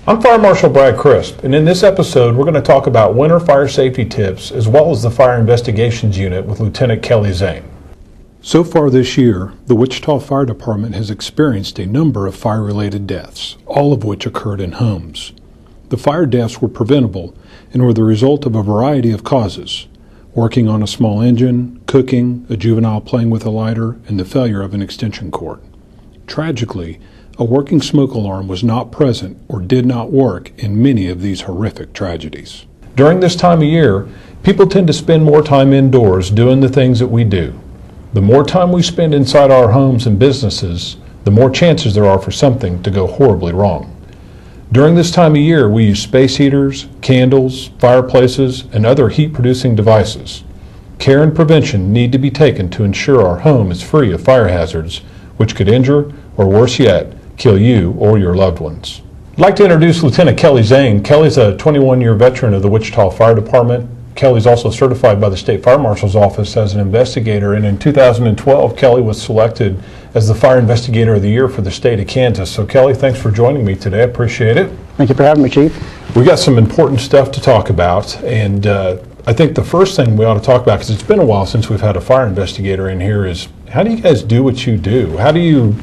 I'm Fire Marshal Brad Crisp, and in this episode we're going to talk about winter fire safety tips as well as the Fire Investigations Unit with Lieutenant Kelly Zane. So far this year, the Wichita Fire Department has experienced a number of fire-related deaths, all of which occurred in homes. The fire deaths were preventable and were the result of a variety of causes: working on a small engine, cooking, a juvenile playing with a lighter, and the failure of an extension cord. Tragically, a working smoke alarm was not present or did not work in many of these horrific tragedies. During this time of year, people tend to spend more time indoors doing the things that we do. The more time we spend inside our homes and businesses, the more chances there are for something to go horribly wrong. During this time of year, we use space heaters, candles, fireplaces, and other heat-producing devices. Care and prevention need to be taken to ensure our home is free of fire hazards, which could injure, or worse yet, kill you or your loved ones. I'd like to introduce Lieutenant Kelly Zane. Kelly's a 21-year veteran of the Wichita Fire Department. Kelly's also certified by the State Fire Marshal's Office as an investigator, and in 2012, Kelly was selected as the Fire Investigator of the Year for the state of Kansas. So Kelly, thanks for joining me today. I appreciate it. Thank you for having me, Chief. We got some important stuff to talk about, and I think the first thing we ought to talk about, because it's been a while since we've had a fire investigator in here, is how do you guys do what you do? How do you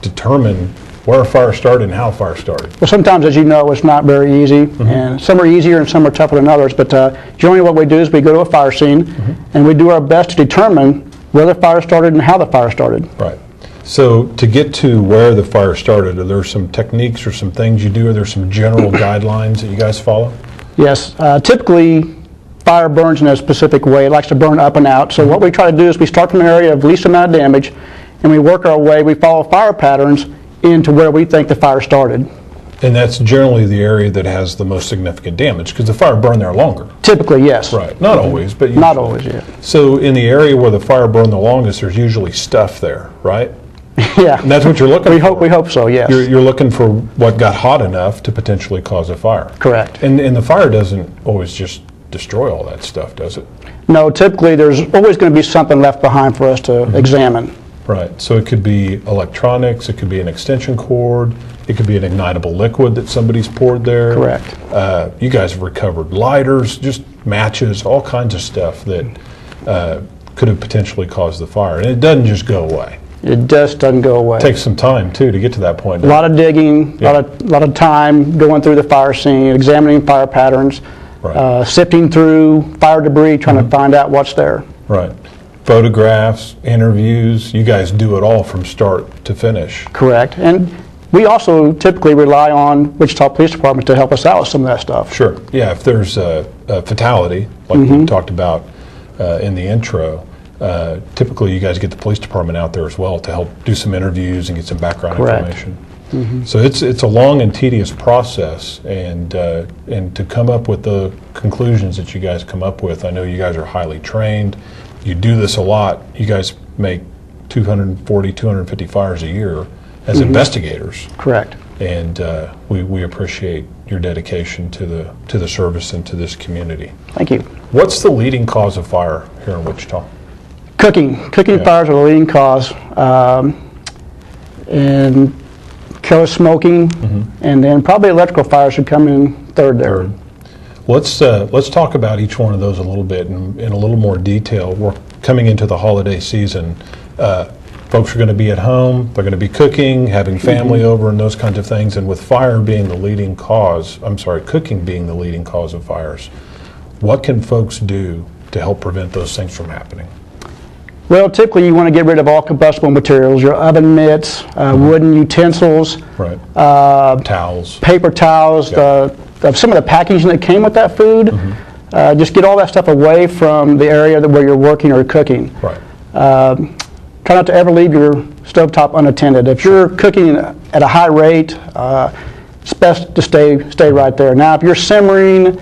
determine where a fire started and how a fire started? Well, sometimes, as you know, it's not very easy, and some are easier and some are tougher than others, but generally what we do is we go to a fire scene and we do our best to determine where the fire started and how the fire started. Right. So to get to where the fire started, are there some techniques or some things you do? Are there some general guidelines that you guys follow? Yes. Typically, fire burns in a specific way. It likes to burn up and out. So what we try to do is we start from an area of least amount of damage, and we work our way, we follow fire patterns into where we think the fire started. And that's generally the area that has the most significant damage, because the fire burned there longer. Typically, yes. Right. Not always, but usually. Not always, yeah. So in the area where the fire burned the longest, there's usually stuff there, right? Yeah. And that's what you're looking for. We hope so, yes. You're looking for what got hot enough to potentially cause a fire. Correct. And the fire doesn't always just destroy all that stuff, does it? No, typically there's always going to be something left behind for us to examine. Right. So it could be electronics, it could be an extension cord, it could be an ignitable liquid that somebody's poured there. Correct. You guys have recovered lighters, just matches, all kinds of stuff that could have potentially caused the fire. And it doesn't just go away. It just doesn't go away. It takes some time, too, to get to that point. A lot of digging, a lot of time going through the fire scene, examining fire patterns, right. sifting through fire debris, trying to find out what's there. Right. Photographs, interviews, you guys do it all from start to finish. Correct. And we also typically rely on Wichita Police Department to help us out with some of that stuff. Sure. Yeah, if there's a fatality, like we talked about in the intro, typically you guys get the police department out there as well to help do some interviews and get some background information. So it's a long and tedious process, and to come up with the conclusions that you guys come up with, I know you guys are highly trained. You do this a lot. You guys make 240, 250 fires a year as investigators. Correct. And we appreciate your dedication to the service and to this community. Thank you. What's the leading cause of fire here in Wichita? Cooking fires are the leading cause, and careless smoking, and then probably electrical fires should come in third there. Let's talk about each one of those a little bit in a little more detail. We're coming into the holiday season. Folks are going to be at home. They're going to be cooking, having family over, and those kinds of things. And with fire being the leading cause, cooking being the leading cause of fires, what can folks do to help prevent those things from happening? Well, typically you want to get rid of all combustible materials, your oven mitts, wooden utensils, right. Towels, paper towels, some of the packaging that came with that food. Just get all that stuff away from the area where you're working or cooking. Right. Try not to ever leave your stovetop unattended. If you're cooking at a high rate, it's best to stay right there. Now, if you're simmering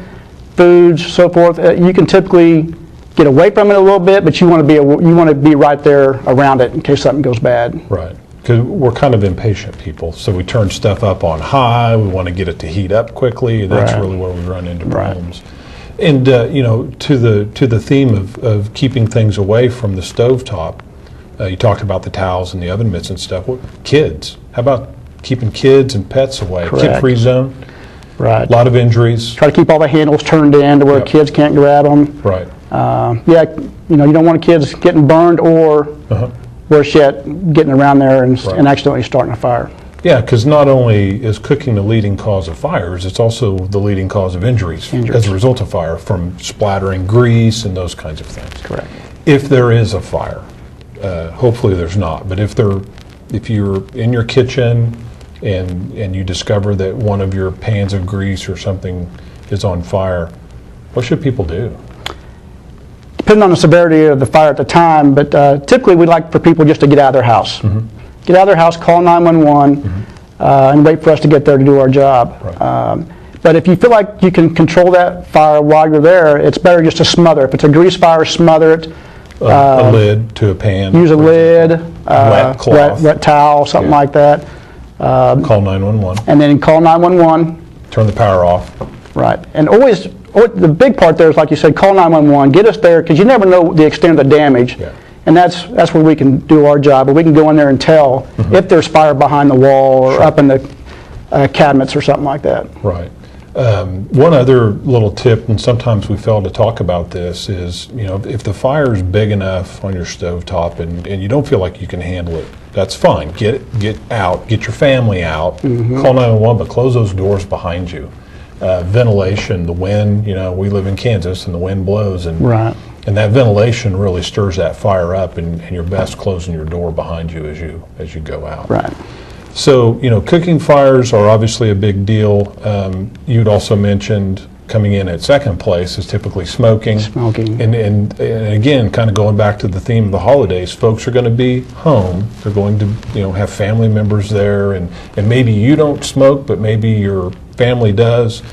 foods, so forth, you can typically get away from it a little bit, but you want to be right there around it in case something goes bad. Right. Because we're kind of impatient people, so we turn stuff up on high. We want to get it to heat up quickly. That's really where we run into problems. And to the theme of keeping things away from the stovetop, you talked about the towels and the oven mitts and stuff. Well, kids, how about keeping kids and pets away. Correct. Kid-free zone. Right. A lot of injuries. Try to keep all the handles turned in to where Yep. kids can't grab them. Right. Yeah, you don't want kids getting burned or, worse yet, getting around there and accidentally starting a fire. Yeah, because not only is cooking the leading cause of fires, it's also the leading cause of injuries as a result of fire, from splattering grease and those kinds of things. Correct. If there is a fire, hopefully there's not, but if you're in your kitchen and you discover that one of your pans of grease or something is on fire, what should people do? Depending on the severity of the fire at the time, but typically we'd like for people just to get out of their house. Get out of their house, call 911, and wait for us to get there to do our job. Right. But if you feel like you can control that fire while you're there, it's better just to smother. If it's a grease fire, smother it. A lid to a pan. Use a lid, wet cloth. wet towel, something like that. Call 911. And then call 911. Turn the power off. Right. And always, the big part there is, like you said, call 911, get us there, because you never know the extent of the damage. Yeah. And that's where we can do our job. But we can go in there and tell if there's fire behind the wall or up in the cabinets or something like that. Right. One other little tip, and sometimes we fail to talk about this, is if the fire is big enough on your stovetop and you don't feel like you can handle it, that's fine. Get out, get your family out, call 911, but close those doors behind you. Ventilation, the wind, we live in Kansas and the wind blows, and that ventilation really stirs that fire up, and you're best closing your door behind you as you go out. Right. So, cooking fires are obviously a big deal. You'd also mentioned coming in at second place is typically smoking. And again, kind of going back to the theme of the holidays, folks are going to be home. They're going to, have family members there, and maybe you don't smoke, but maybe your family does.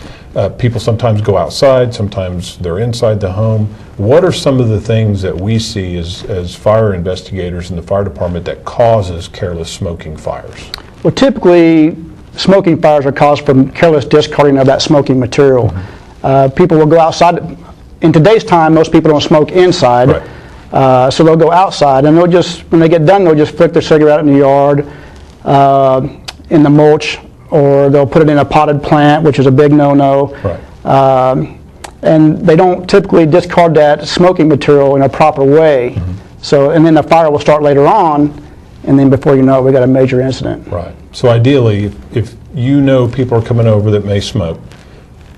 People sometimes go outside, sometimes they're inside the home. What are some of the things that we see as fire investigators in the fire department that causes careless smoking fires? Well, typically, smoking fires are caused from careless discarding of that smoking material. People will go outside. In today's time, most people don't smoke inside, so they'll go outside, and when they get done, they'll just flick their cigarette in the yard, in the mulch, or they'll put it in a potted plant, which is a big no-no. And they don't typically discard that smoking material in a proper way. So, and then the fire will start later on, and then before you know it, we got a major incident. Right. So ideally, if people are coming over that may smoke,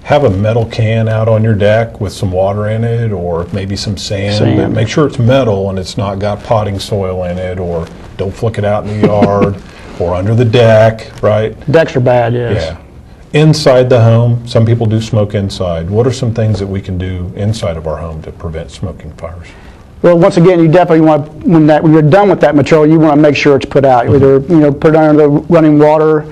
have a metal can out on your deck with some water in it, or maybe some sand. But make sure it's metal and it's not got potting soil in it, or don't flick it out in the yard or under the deck, right? Decks are bad, yes. Yeah. Inside the home, some people do smoke inside. What are some things that we can do inside of our home to prevent smoking fires? Well, once again, you definitely want, when you're done with that material, you want to make sure it's put out. Either put it under the running water,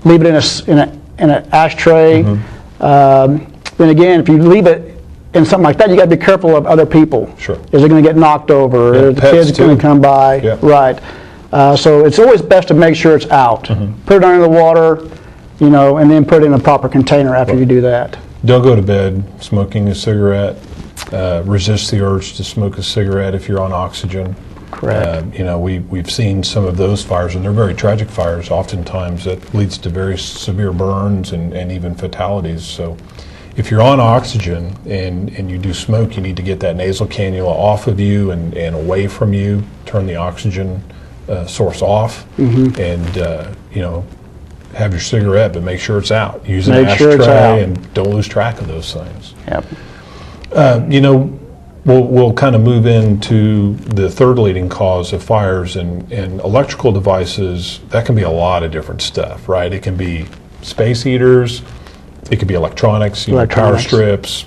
leave it in an ashtray. Then again, if you leave it in something like that, you got to be careful of other people. Sure. Is it going to get knocked over? Yeah, Is the kids going to come by? Yeah. Right. So it's always best to make sure it's out. Put it under the water, and then put it in a proper container after you do that. Don't go to bed smoking a cigarette. Resist the urge to smoke a cigarette if you're on oxygen. Correct. We've seen some of those fires, and they're very tragic fires. Oftentimes that leads to very severe burns and even fatalities. So if you're on oxygen and you do smoke, you need to get that nasal cannula off of you and away from you. Turn the oxygen source off, and have your cigarette, but make sure it's out. Use an ashtray and don't lose track of those things. Yep. We'll kind of move into the third leading cause of fires, and electrical devices. That can be a lot of different stuff, right? It can be space heaters, it could be electronics, power strips,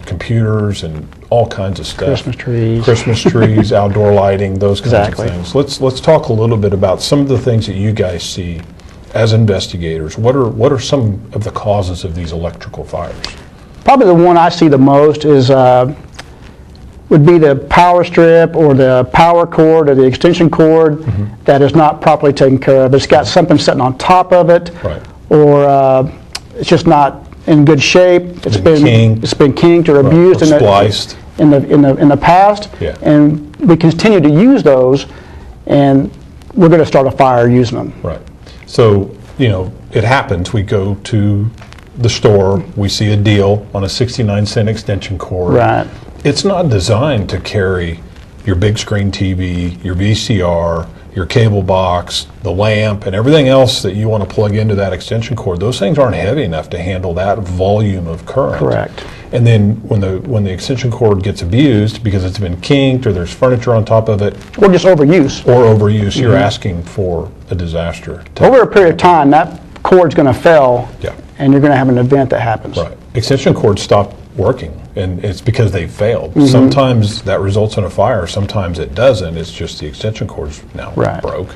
computers, and all kinds of stuff. Christmas trees, outdoor lighting, those kinds of things. Let's talk a little bit about some of the things that you guys see as investigators. What are some of the causes of these electrical fires? Probably the one I see the most is would be the power strip or the power cord or the extension cord that is not properly taken care of. It's got something sitting on top of it, or it's just not in good shape. It's been kinked or abused or spliced in the past, and we continue to use those. And we're going to start a fire using them. Right. So, it happens. We go to the store, we see a deal on a 69-cent extension cord. Right. It's not designed to carry your big screen TV, your VCR, your cable box, the lamp, and everything else that you want to plug into that extension cord. Those things aren't heavy enough to handle that volume of current. Correct. And then when the extension cord gets abused because it's been kinked or there's furniture on top of it, Or just overuse. you're asking for a disaster. Over a period of time, that cord's going to fail, Yeah. and you're going to have an event that happens. Right. Extension cords stop working, and it's because they failed. Sometimes that results in a fire, sometimes it doesn't. It's just the extension cord's now Right. broke.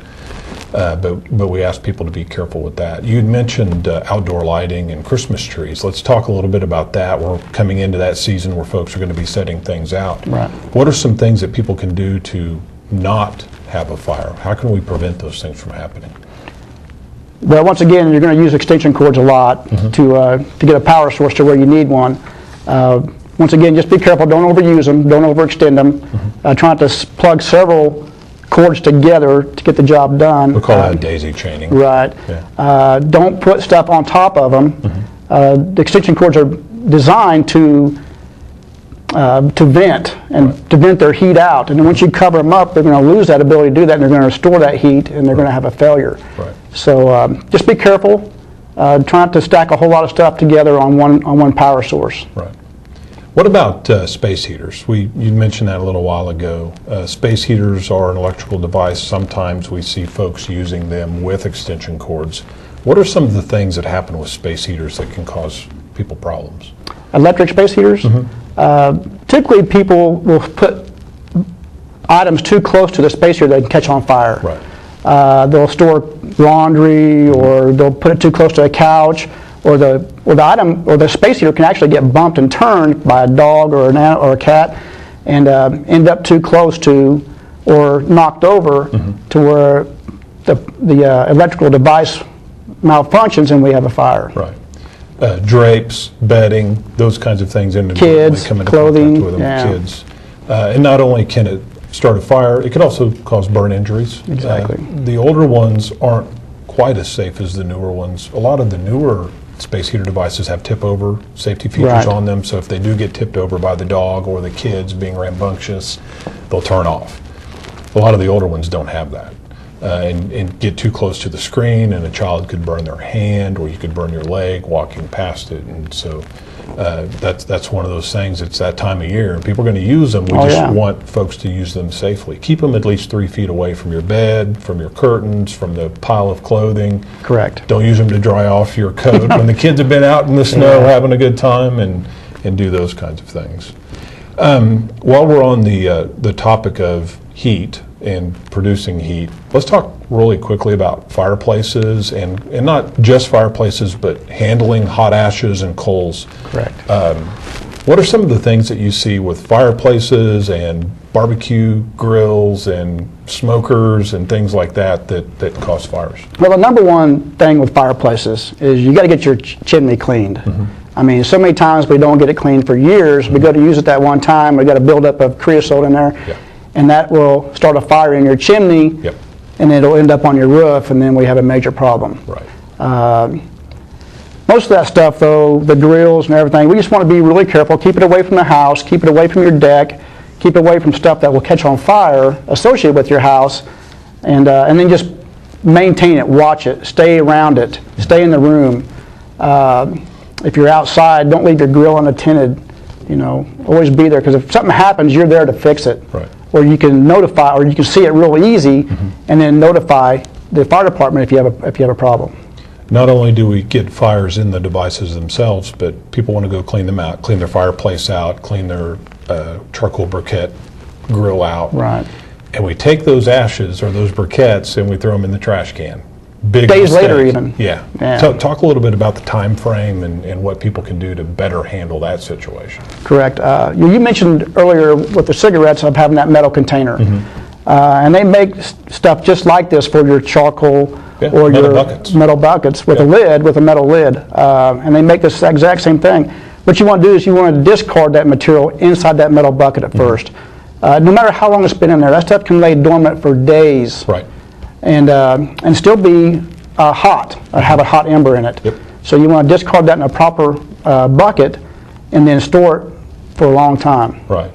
But we ask people to be careful with that. You'd mentioned outdoor lighting and Christmas trees. Let's talk a little bit about that. We're coming into that season where folks are going to be setting things out. Right. What are some things that people can do to not have a fire? How can we prevent those things from happening? Well, once again, you're going to use extension cords a lot to get a power source to where you need one. Once again, just be careful. Don't overuse them. Don't overextend them. Try not to plug several cords together to get the job done. We call that daisy chaining. Right. Yeah. Don't put stuff on top of them. The extension cords are designed to vent and to vent their heat out. And then once you cover them up, they're going to lose that ability to do that, and they're going to restore that heat, and they're going to have a failure. Right. So just be careful. Try not to stack a whole lot of stuff together on one power source. Right. What about space heaters? You mentioned that a little while ago. Space heaters are an electrical device. Sometimes we see folks using them with extension cords. What are some of the things that happen with space heaters that can cause people problems? Electric space heaters? Typically people will put items too close to the space heater, they can catch on fire. Right. They'll store laundry, or they'll put it too close to a couch, or the item or the space heater can actually get bumped and turned by a dog or a cat, and end up too close to or knocked over to where the electrical device malfunctions and we have a fire. Right. Drapes, bedding, those kinds of things Kids, come into clothing, contact with them. Kids. And not only can it start a fire, it could also cause burn injuries. Exactly. The older ones aren't quite as safe as the newer ones. A lot of the newer space heater devices have tip-over safety features on them, so if they do get tipped over by the dog or the kids being rambunctious, they'll turn off. A lot of the older ones don't have that. And get too close to the screen, and a child could burn their hand, or you could burn your leg walking past it. And so that's one of those things. It's that time of year, and people are going to use them. We want folks to use them safely. Keep them at least 3 feet away from your bed, from your curtains, from the pile of clothing. Correct. Don't use them to dry off your coat when the kids have been out in the snow having a good time, and do those kinds of things. While we're on the topic of heat and producing heat, let's talk really quickly about fireplaces, and not just fireplaces, but handling hot ashes and coals. Correct. What are some of the things that you see with fireplaces and barbecue grills and smokers and things like that cause fires? Well, the number one thing with fireplaces is you got to get your chimney cleaned. I mean, so many times we don't get it cleaned for years. We go to use it that one time, we got a buildup of creosote in there. Yeah. And that will start a fire in your chimney, and it'll end up on your roof, and then we have a major problem. Right. Most of that stuff, though, the grills and everything, we just want to be really careful. Keep it away from the house, keep it away from your deck, keep it away from stuff that will catch on fire associated with your house, and then just maintain it, watch it, stay around it, stay in the room. If you're outside, don't leave your grill unattended. Always be there, because if something happens, you're there to fix it. Right. Or you can notify, or you can see it real easy, and then notify the fire department if you have a problem. Not only do we get fires in the devices themselves, but people want to go clean them out, clean their fireplace out, clean their charcoal briquette grill out. Right. And we take those ashes or those briquettes and we throw them in the trash can. Big Days mistake. later even. Yeah. Talk a little bit about the time frame and what people can do to better handle that situation. Correct. You mentioned earlier with the cigarettes of having that metal container. And they make stuff just like this for your charcoal or your metal buckets with a metal lid. And they make this exact same thing. What you want to do is you want to discard that material inside that metal bucket at first. No matter how long it's been in there, that stuff can lay dormant for days. Right. and still be hot, have a hot ember in it. Yep. So you want to discard that in a proper bucket and then store it for a long time. Right.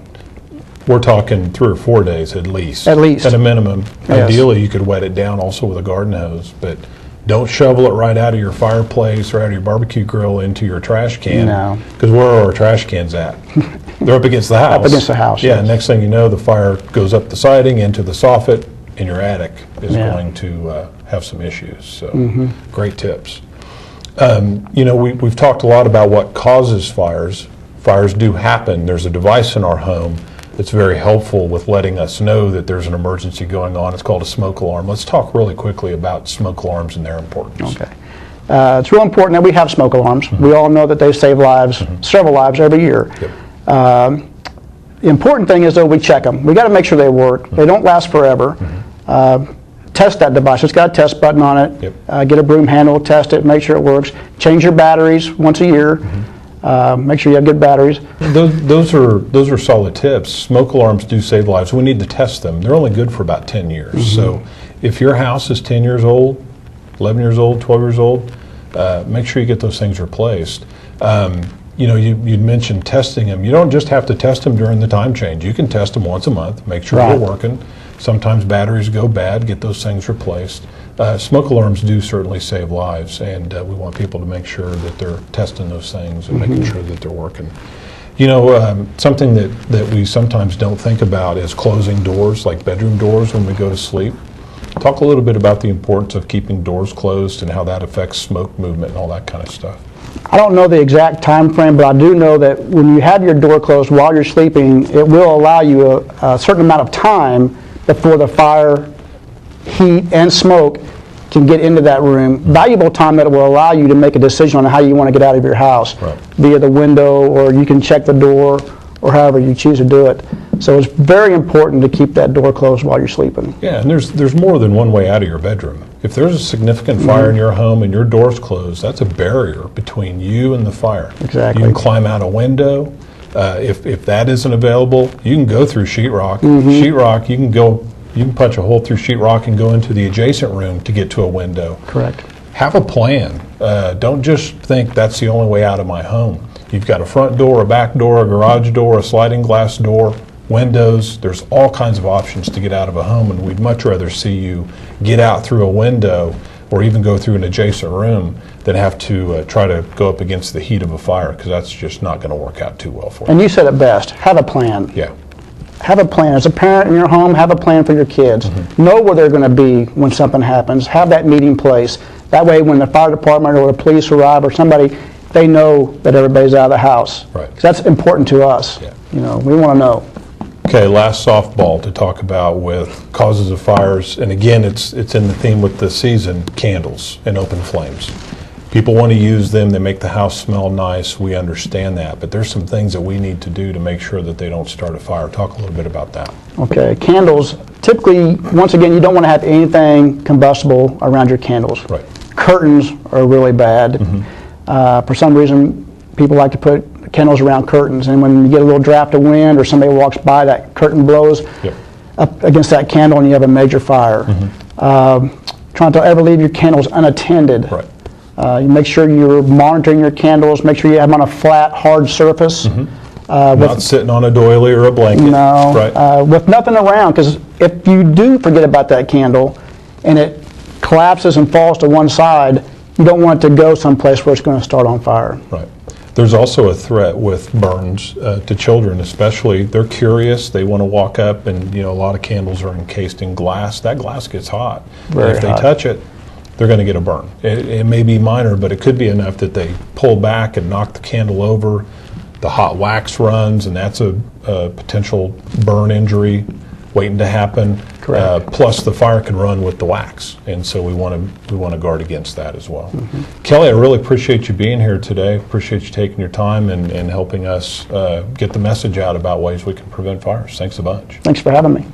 We're talking 3 or 4 days at least. At least. At a minimum. Yes. Ideally, you could wet it down also with a garden hose, but don't shovel it right out of your fireplace or out of your barbecue grill into your trash can. No. Because where are our trash cans at? They're up against the house. Up against the house, Yeah, yes. next thing you know, the fire goes up the siding into the soffit, and your attic is Yeah. going to have some issues. So, Mm-hmm. great tips. We've talked a lot about what causes fires. Fires do happen. There's a device in our home that's very helpful with letting us know that there's an emergency going on. It's called a smoke alarm. Let's talk really quickly about smoke alarms and their importance. Okay. It's real important that we have smoke alarms. Mm-hmm. We all know that they save lives, several lives every year. Yep. The important thing is, though, we check them. We got to make sure they work. They don't last forever. Test that device. It's got a test button on it. Yep. Get a broom handle, test it, make sure it works. Change your batteries once a year. Make sure you have good batteries. Those are solid tips. Smoke alarms do save lives. We need to test them. They're only good for about 10 years. So if your house is 10 years old, 11 years old, 12 years old, make sure you get those things replaced. You'd mentioned testing them. You don't just have to test them during the time change. You can test them once a month, make sure they're working. Sometimes batteries go bad, get those things replaced. Smoke alarms do certainly save lives, and we want people to make sure that they're testing those things and making sure that they're working. Something that we sometimes don't think about is closing doors, like bedroom doors when we go to sleep. Talk a little bit about the importance of keeping doors closed and how that affects smoke movement and all that kind of stuff. I don't know the exact time frame, but I do know that when you have your door closed while you're sleeping, it will allow you a certain amount of time before the fire, heat, and smoke can get into that room. Valuable time that will allow you to make a decision on how you want to get out of your house, via the window, or you can check the door, or however you choose to do it. So it's very important to keep that door closed while you're sleeping. Yeah, and there's more than one way out of your bedroom. If there's a significant fire in your home and your door's closed, that's a barrier between you and the fire. Exactly. You can climb out a window. If that isn't available, you can go through sheetrock. Sheetrock, you can punch a hole through sheetrock and go into the adjacent room to get to a window. Correct. Have a plan. Don't just think that's the only way out of my home. You've got a front door, a back door, a garage door, a sliding glass door, windows. There's all kinds of options to get out of a home, and we'd much rather see you get out through a window or even go through an adjacent room than have to try to go up against the heat of a fire, because that's just not going to work out too well for you. And you said it best, have a plan. Yeah. Have a plan. As a parent in your home, have a plan for your kids. Know where they're going to be when something happens. Have that meeting place. That way when the fire department or the police arrive or somebody, they know that everybody's out of the house. Right. 'Cause that's important to us. Yeah. We want to know. Okay, last softball to talk about with causes of fires, and again, it's in the theme with the season, candles and open flames. People want to use them, they make the house smell nice, we understand that, but there's some things that we need to do to make sure that they don't start a fire. Talk a little bit about that. Okay, candles, typically, once again, you don't want to have anything combustible around your candles. Right. Curtains are really bad. For some reason, people like to put candles around curtains, and when you get a little draft of wind or somebody walks by, that curtain blows up against that candle and you have a major fire. Try not to ever leave your candles unattended. Right. You make sure you're monitoring your candles, make sure you have them on a flat, hard surface. Not sitting on a doily or a blanket. No, Right. with nothing around, because if you do forget about that candle and it collapses and falls to one side, you don't want it to go someplace where it's going to start on fire. Right. There's also a threat with burns to children, especially. They're curious. They want to walk up, and a lot of candles are encased in glass. That glass gets hot. Very if they hot. touch it, they're going to get a burn. It may be minor, but it could be enough that they pull back and knock the candle over. The hot wax runs, and that's a potential burn injury waiting to happen. Correct. Plus, the fire can run with the wax, and so we want to guard against that as well. Kelly, I really appreciate you being here today. Appreciate you taking your time and helping us get the message out about ways we can prevent fires. Thanks a bunch. Thanks for having me.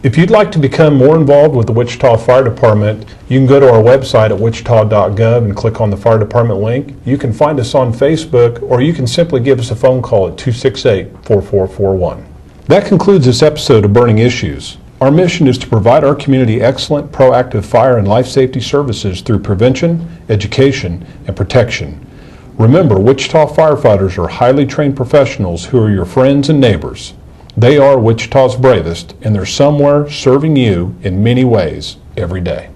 If you'd like to become more involved with the Wichita Fire Department, you can go to our website at wichita.gov and click on the Fire Department link. You can find us on Facebook, or you can simply give us a phone call at 268-4441. That concludes this episode of Burning Issues. Our mission is to provide our community excellent, proactive fire and life safety services through prevention, education, and protection. Remember, Wichita firefighters are highly trained professionals who are your friends and neighbors. They are Wichita's bravest, and they're somewhere serving you in many ways every day.